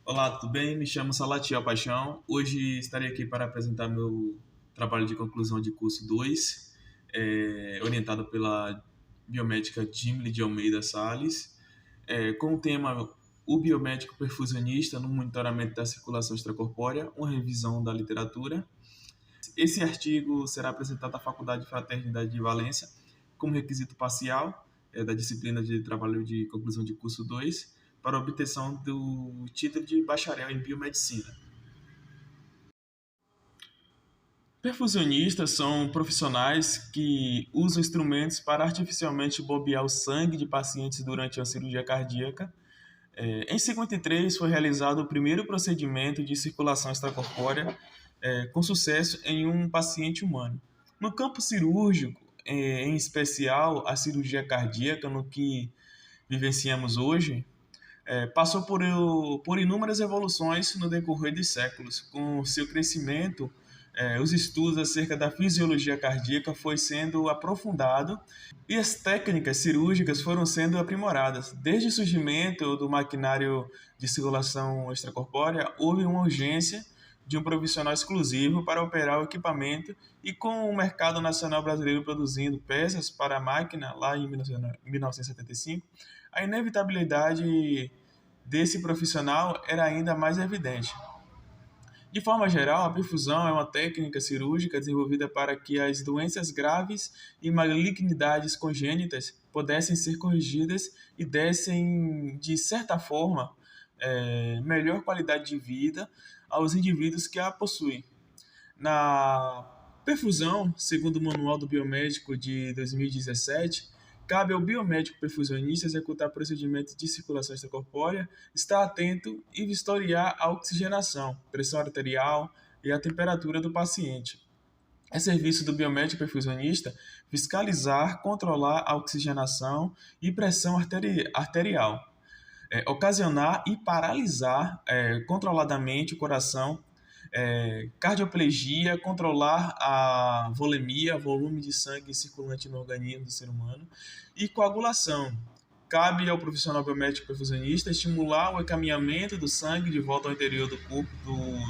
Olá, tudo bem? Me chamo Salatiel Paixão. Hoje estarei aqui para apresentar meu trabalho de conclusão de curso 2, orientado pela biomédica Jimly de Almeida Salles, com o tema O biomédico perfusionista no monitoramento da circulação extracorpórea, uma revisão da literatura. Esse artigo será apresentado à Faculdade de Fraternidade de Valência como requisito parcial da disciplina de trabalho de conclusão de curso 2 para obtenção do título de bacharel em biomedicina. Perfusionistas são profissionais que usam instrumentos para artificialmente bombear o sangue de pacientes durante a cirurgia cardíaca. Em 53 foi realizado o primeiro procedimento de circulação extracorpórea com sucesso em um paciente humano. No campo cirúrgico, em especial a cirurgia cardíaca, no que vivenciamos hoje, passou por inúmeras evoluções no decorrer dos séculos. Com seu crescimento, os estudos acerca da fisiologia cardíaca foi sendo aprofundado e as técnicas cirúrgicas foram sendo aprimoradas. Desde o surgimento do maquinário de circulação extracorpórea, houve uma urgência de um profissional exclusivo para operar o equipamento e com o mercado nacional brasileiro produzindo peças para a máquina lá em 1975, a inevitabilidade desse profissional era ainda mais evidente. De forma geral, a perfusão é uma técnica cirúrgica desenvolvida para que as doenças graves e malignidades congênitas pudessem ser corrigidas e dessem, de certa forma, melhor qualidade de vida aos indivíduos que a possuem. Na perfusão, segundo o Manual do Biomédico de 2017, cabe ao biomédico perfusionista executar procedimentos de circulação extracorpórea, estar atento e vistoriar a oxigenação, pressão arterial e a temperatura do paciente. É serviço do biomédico perfusionista fiscalizar, controlar a oxigenação e pressão arterial, ocasionar e paralisar controladamente o coração, cardioplegia, controlar a volemia, volume de sangue circulante no organismo do ser humano, e coagulação. Cabe ao profissional biomédico perfusionista estimular o encaminhamento do sangue de volta ao interior do corpo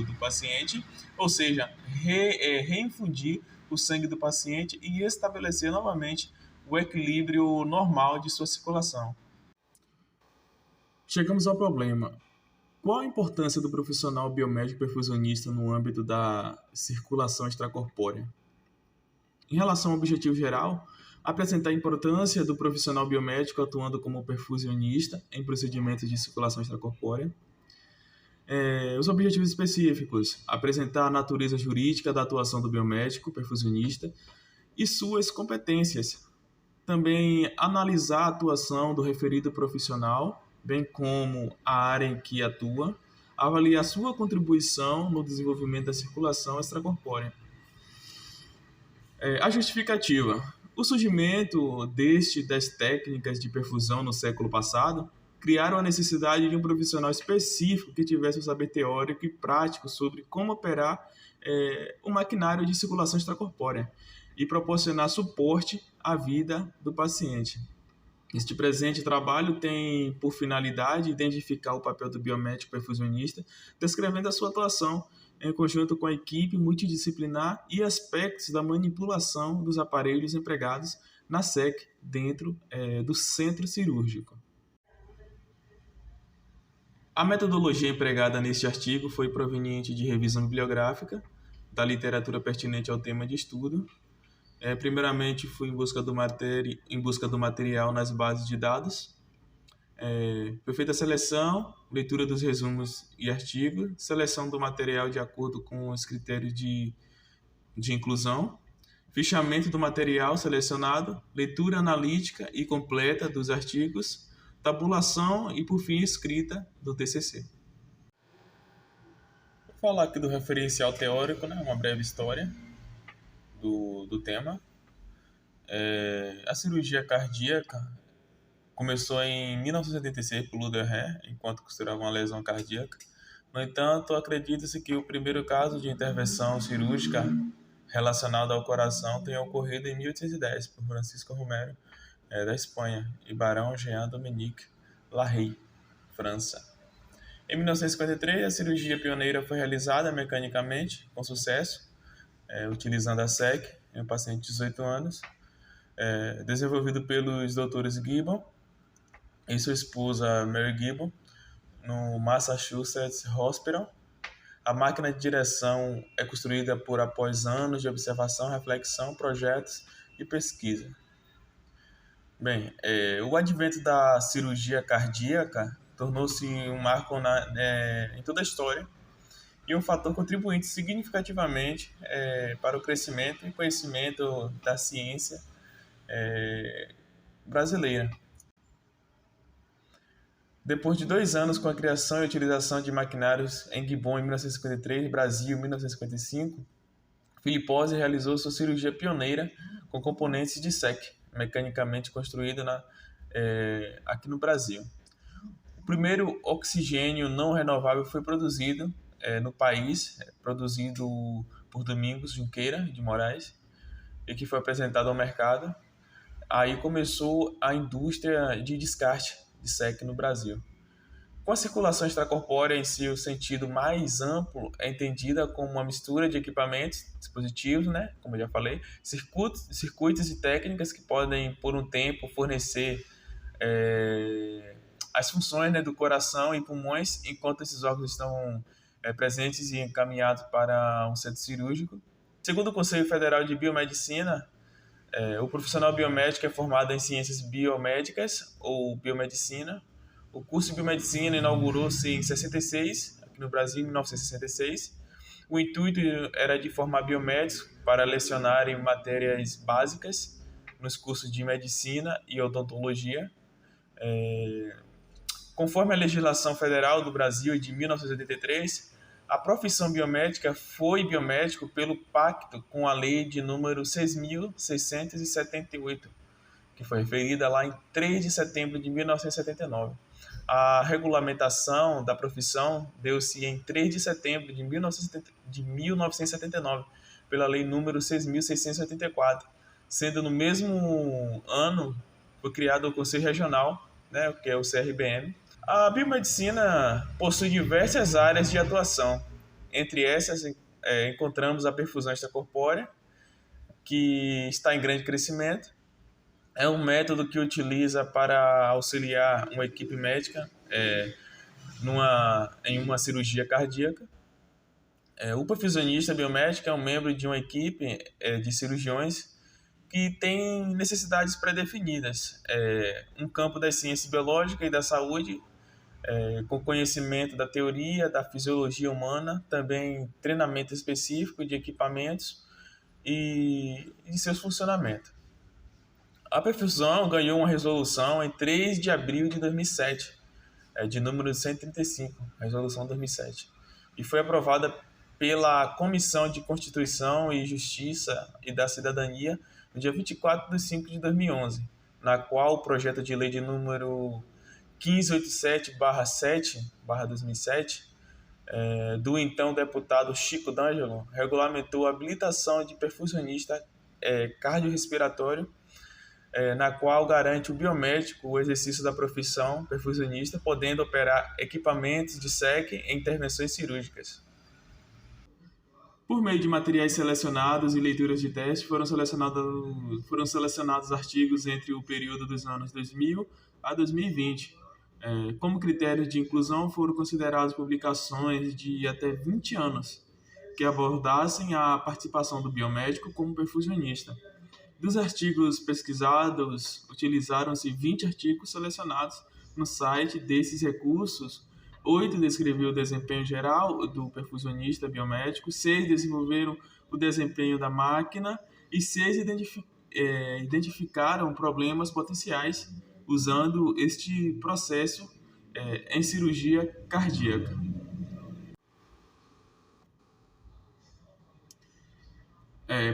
do paciente, ou seja, reinfundir o sangue do paciente e estabelecer novamente o equilíbrio normal de sua circulação. Chegamos ao problema. Qual a importância do profissional biomédico perfusionista no âmbito da circulação extracorpórea? Em relação ao objetivo geral, apresentar a importância do profissional biomédico atuando como perfusionista em procedimentos de circulação extracorpórea. Os objetivos específicos: apresentar a natureza jurídica da atuação do biomédico perfusionista e suas competências. Também analisar a atuação do referido profissional, bem como a área em que atua, avaliar sua contribuição no desenvolvimento da circulação extracorpórea. A justificativa. O surgimento das técnicas de perfusão no século passado criaram a necessidade de um profissional específico que tivesse um saber teórico e prático sobre como operar o maquinário de circulação extracorpórea e proporcionar suporte à vida do paciente. Este presente trabalho tem por finalidade identificar o papel do biomédico perfusionista, descrevendo a sua atuação em conjunto com a equipe multidisciplinar e aspectos da manipulação dos aparelhos empregados na SEC dentro do centro cirúrgico. A metodologia empregada neste artigo foi proveniente de revisão bibliográfica da literatura pertinente ao tema de estudo. Primeiramente, fui em busca do material nas bases de dados. Foi feita a seleção, leitura dos resumos e artigos, seleção do material de acordo com os critérios de inclusão, fichamento do material selecionado, leitura analítica e completa dos artigos, tabulação e, por fim, escrita do TCC. Vou falar aqui do referencial teórico, uma breve história do tema. A cirurgia cardíaca começou em 1976 por Luderé, enquanto costurava uma lesão cardíaca. No entanto, acredita-se que o primeiro caso de intervenção cirúrgica relacionado ao coração tenha ocorrido em 1810 por Francisco Romero, da Espanha, e Barão Jean Dominique Larrey, França. Em 1953, a cirurgia pioneira foi realizada mecanicamente, com sucesso, utilizando a SEC em um paciente de 18 anos, desenvolvido pelos doutores Gibbon e sua esposa Mary Gibbon, no Massachusetts Hospital. A máquina de direção é construída após anos de observação, reflexão, projetos e pesquisa. Bem, o advento da cirurgia cardíaca tornou-se um marco em toda a história e um fator contribuinte significativamente para o crescimento e conhecimento da ciência brasileira. Depois de 2 anos com a criação e utilização de maquinários em Gibon em 1953 e Brasil em 1955, Filipose realizou sua cirurgia pioneira com componentes de SEC, mecanicamente construído aqui no Brasil. O primeiro oxigênio não renovável foi produzido no país, produzido por Domingos Junqueira de Moraes, e que foi apresentado ao mercado. Aí começou a indústria de descarte de SEC no Brasil. Com a circulação extracorpórea em seu sentido mais amplo, é entendida como uma mistura de equipamentos, dispositivos, né, como eu já falei, circuitos e técnicas que podem, por um tempo, fornecer as funções, né, do coração e pulmões, enquanto esses órgãos estão presentes e encaminhados para um centro cirúrgico. Segundo o Conselho Federal de Biomedicina, o profissional biomédico é formado em ciências biomédicas ou biomedicina. O curso de biomedicina inaugurou-se em 66, aqui no Brasil, em 1966. O intuito era de formar biomédicos para lecionarem matérias básicas nos cursos de medicina e odontologia. Conforme a legislação federal do Brasil de 1983, a profissão biomédica foi biomédico pelo pacto com a lei de número 6.678, que foi referida lá em 3 de setembro de 1979. A regulamentação da profissão deu-se em 3 de setembro de 1979, pela lei número 6.684, sendo no mesmo ano foi criado o Conselho Regional, né, que é o CRBM. A biomedicina possui diversas áreas de atuação. Entre essas, encontramos a perfusão extracorpórea, que está em grande crescimento. É um método que utiliza para auxiliar uma equipe médica em uma cirurgia cardíaca. O perfusionista biomédico é um membro de uma equipe de cirurgiões que tem necessidades pré-definidas. Um campo das ciências biológicas e da saúde, com conhecimento da teoria, da fisiologia humana, também treinamento específico de equipamentos e de seus funcionamentos. A perfusão ganhou uma resolução em 3 de abril de 2007, de número 135, resolução 2007, e foi aprovada pela Comissão de Constituição e Justiça e da Cidadania no dia 24 de 5 de 2011, na qual o projeto de lei de número 1587/7/2007, do então deputado Chico D'Angelo, regulamentou a habilitação de perfusionista cardiorrespiratório, na qual garante o biomédico o exercício da profissão perfusionista, podendo operar equipamentos de SEC em intervenções cirúrgicas. Por meio de materiais selecionados e leituras de teste, foram selecionados artigos entre o período dos anos 2000 a 2020. Como critérios de inclusão, foram consideradas publicações de até 20 anos, que abordassem a participação do biomédico como perfusionista. Dos artigos pesquisados, utilizaram-se 20 artigos selecionados no site. Desses recursos, 8 descreviam o desempenho geral do perfusionista biomédico, 6 desenvolveram o desempenho da máquina e 6 identificaram problemas potenciais usando este processo em cirurgia cardíaca.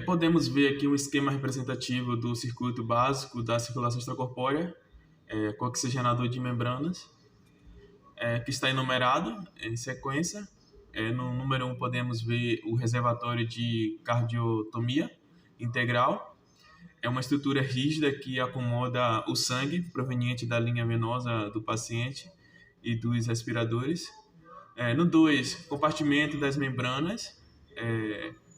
Podemos ver aqui um esquema representativo do circuito básico da circulação extracorpórea, com oxigenador de membranas, que está enumerado em sequência. No número 1 podemos ver o reservatório de cardiotomia integral. É uma estrutura rígida que acomoda o sangue proveniente da linha venosa do paciente e dos respiradores. No 2, compartimento das membranas,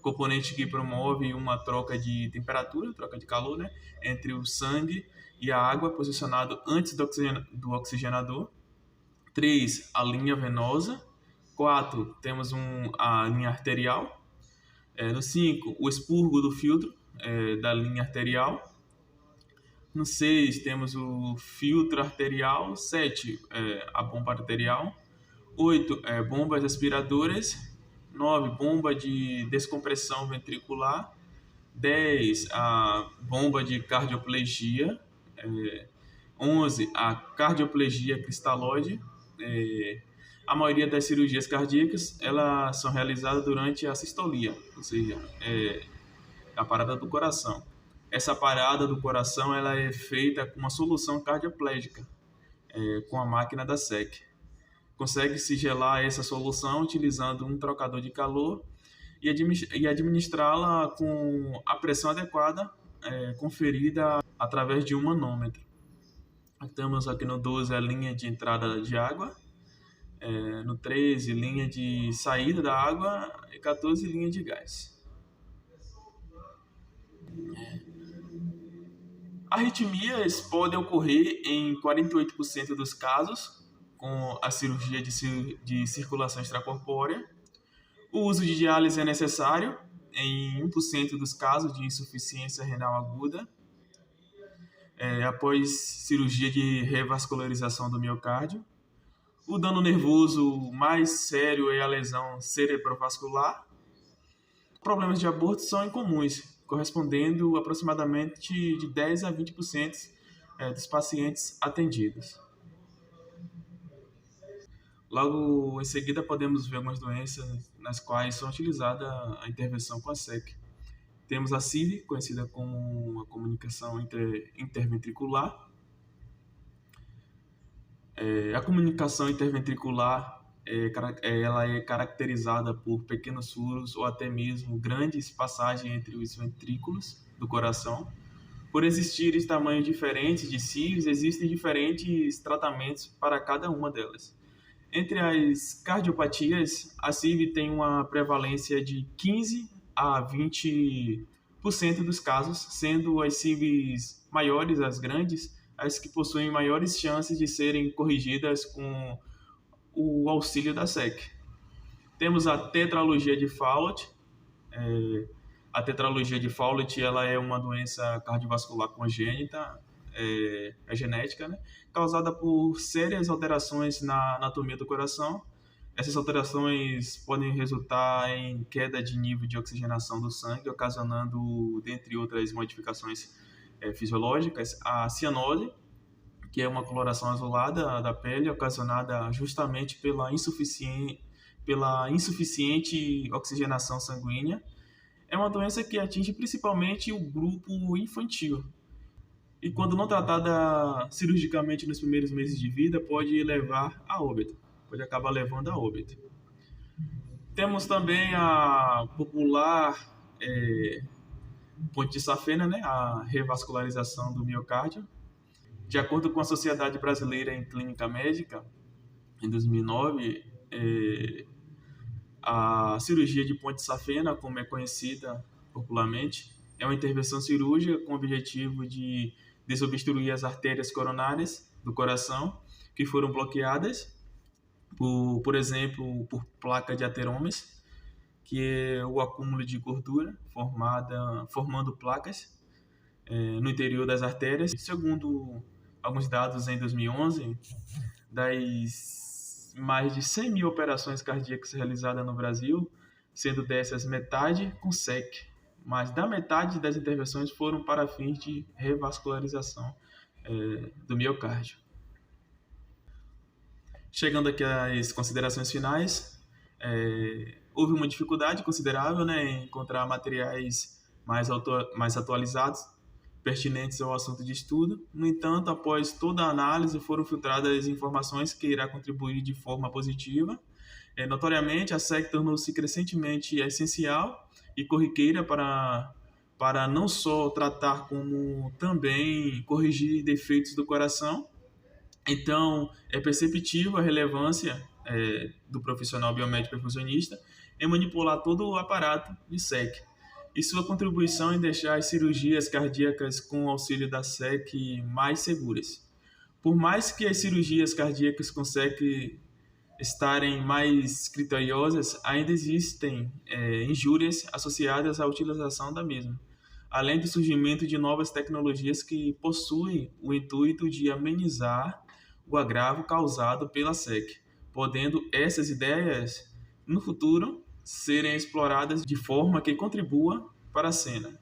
componente que promove uma troca de temperatura, troca de calor, né, entre o sangue e a água, posicionado antes do oxigenador. 3, a linha venosa. 4, temos a linha arterial. No 5, o expurgo do filtro da linha arterial. No 6, temos o filtro arterial. 7, a bomba arterial. 8, bombas aspiradoras. 9, bomba de descompressão ventricular. 10, a bomba de cardioplegia. 11, a cardioplegia cristalóide. A maioria das cirurgias cardíacas elas são realizadas durante a sistolia, ou seja, a parada do coração. Essa parada do coração ela é feita com uma solução cardioplégica, com a máquina da SEC. Consegue-se gelar essa solução utilizando um trocador de calor e administrá-la com a pressão adequada, conferida através de um manômetro. Temos aqui no 12 a linha de entrada de água, no 13 linha de saída da água e 14 linha de gás. Arritmias podem ocorrer em 48% dos casos com a cirurgia de circulação extracorpórea. O uso de diálise é necessário em 1% dos casos de insuficiência renal aguda, após cirurgia de revascularização do miocárdio. O dano nervoso mais sério é a lesão cerebrovascular. Problemas de aborto são incomuns, correspondendo aproximadamente de 10 a 20% dos pacientes atendidos. Logo em seguida, podemos ver algumas doenças nas quais são utilizada a intervenção com a SEC. Temos a CIV, conhecida como a comunicação interventricular. A comunicação interventricular ela é caracterizada por pequenos furos ou até mesmo grandes passagens entre os ventrículos do coração. Por existirem tamanhos diferentes de CIVs, existem diferentes tratamentos para cada uma delas. Entre as cardiopatias, a CIV tem uma prevalência de 15 a 20% dos casos, sendo as CIVs maiores, as grandes, as que possuem maiores chances de serem corrigidas com o auxílio da SEC. Temos a tetralogia de Fallot. A tetralogia de Fallot ela é uma doença cardiovascular congênita, é genética, né? Causada por sérias alterações na anatomia do coração. Essas alterações podem resultar em queda de nível de oxigenação do sangue, ocasionando, dentre outras modificações fisiológicas, a cianose, que é uma coloração azulada da pele, ocasionada justamente pela insuficiente oxigenação sanguínea. É uma doença que atinge principalmente o grupo infantil. E quando não tratada cirurgicamente nos primeiros meses de vida, pode levar a óbito, pode acabar levando a óbito. Temos também a popular ponte de safena, né? A revascularização do miocárdio. De acordo com a Sociedade Brasileira em Clínica Médica, em 2009, a cirurgia de ponte de safena, como é conhecida popularmente, é uma intervenção cirúrgica com o objetivo de desobstruir as artérias coronárias do coração que foram bloqueadas, por exemplo, por placa de ateromas, que é o acúmulo de gordura formando placas no interior das artérias. Segundo alguns dados em 2011, das mais de 100 mil operações cardíacas realizadas no Brasil, sendo dessas metade com SEC, mas da metade das intervenções foram para fins de revascularização do miocárdio. Chegando aqui às considerações finais, houve uma dificuldade considerável, né, em encontrar materiais mais atualizados, pertinentes ao assunto de estudo. No entanto, após toda a análise, foram filtradas informações que irá contribuir de forma positiva. Notoriamente, a SEC tornou-se crescentemente essencial e corriqueira para não só tratar, como também corrigir defeitos do coração. Então, é perceptível a relevância do profissional biomédico perfusionista em manipular todo o aparato de SEC e sua contribuição em deixar as cirurgias cardíacas com o auxílio da SEC mais seguras. Por mais que as cirurgias cardíacas com SEC estarem mais criteriosas, ainda existem injúrias associadas à utilização da mesma, além do surgimento de novas tecnologias que possuem o intuito de amenizar o agravo causado pela SEC, podendo essas ideias, no futuro, serem exploradas de forma que contribua para a cena.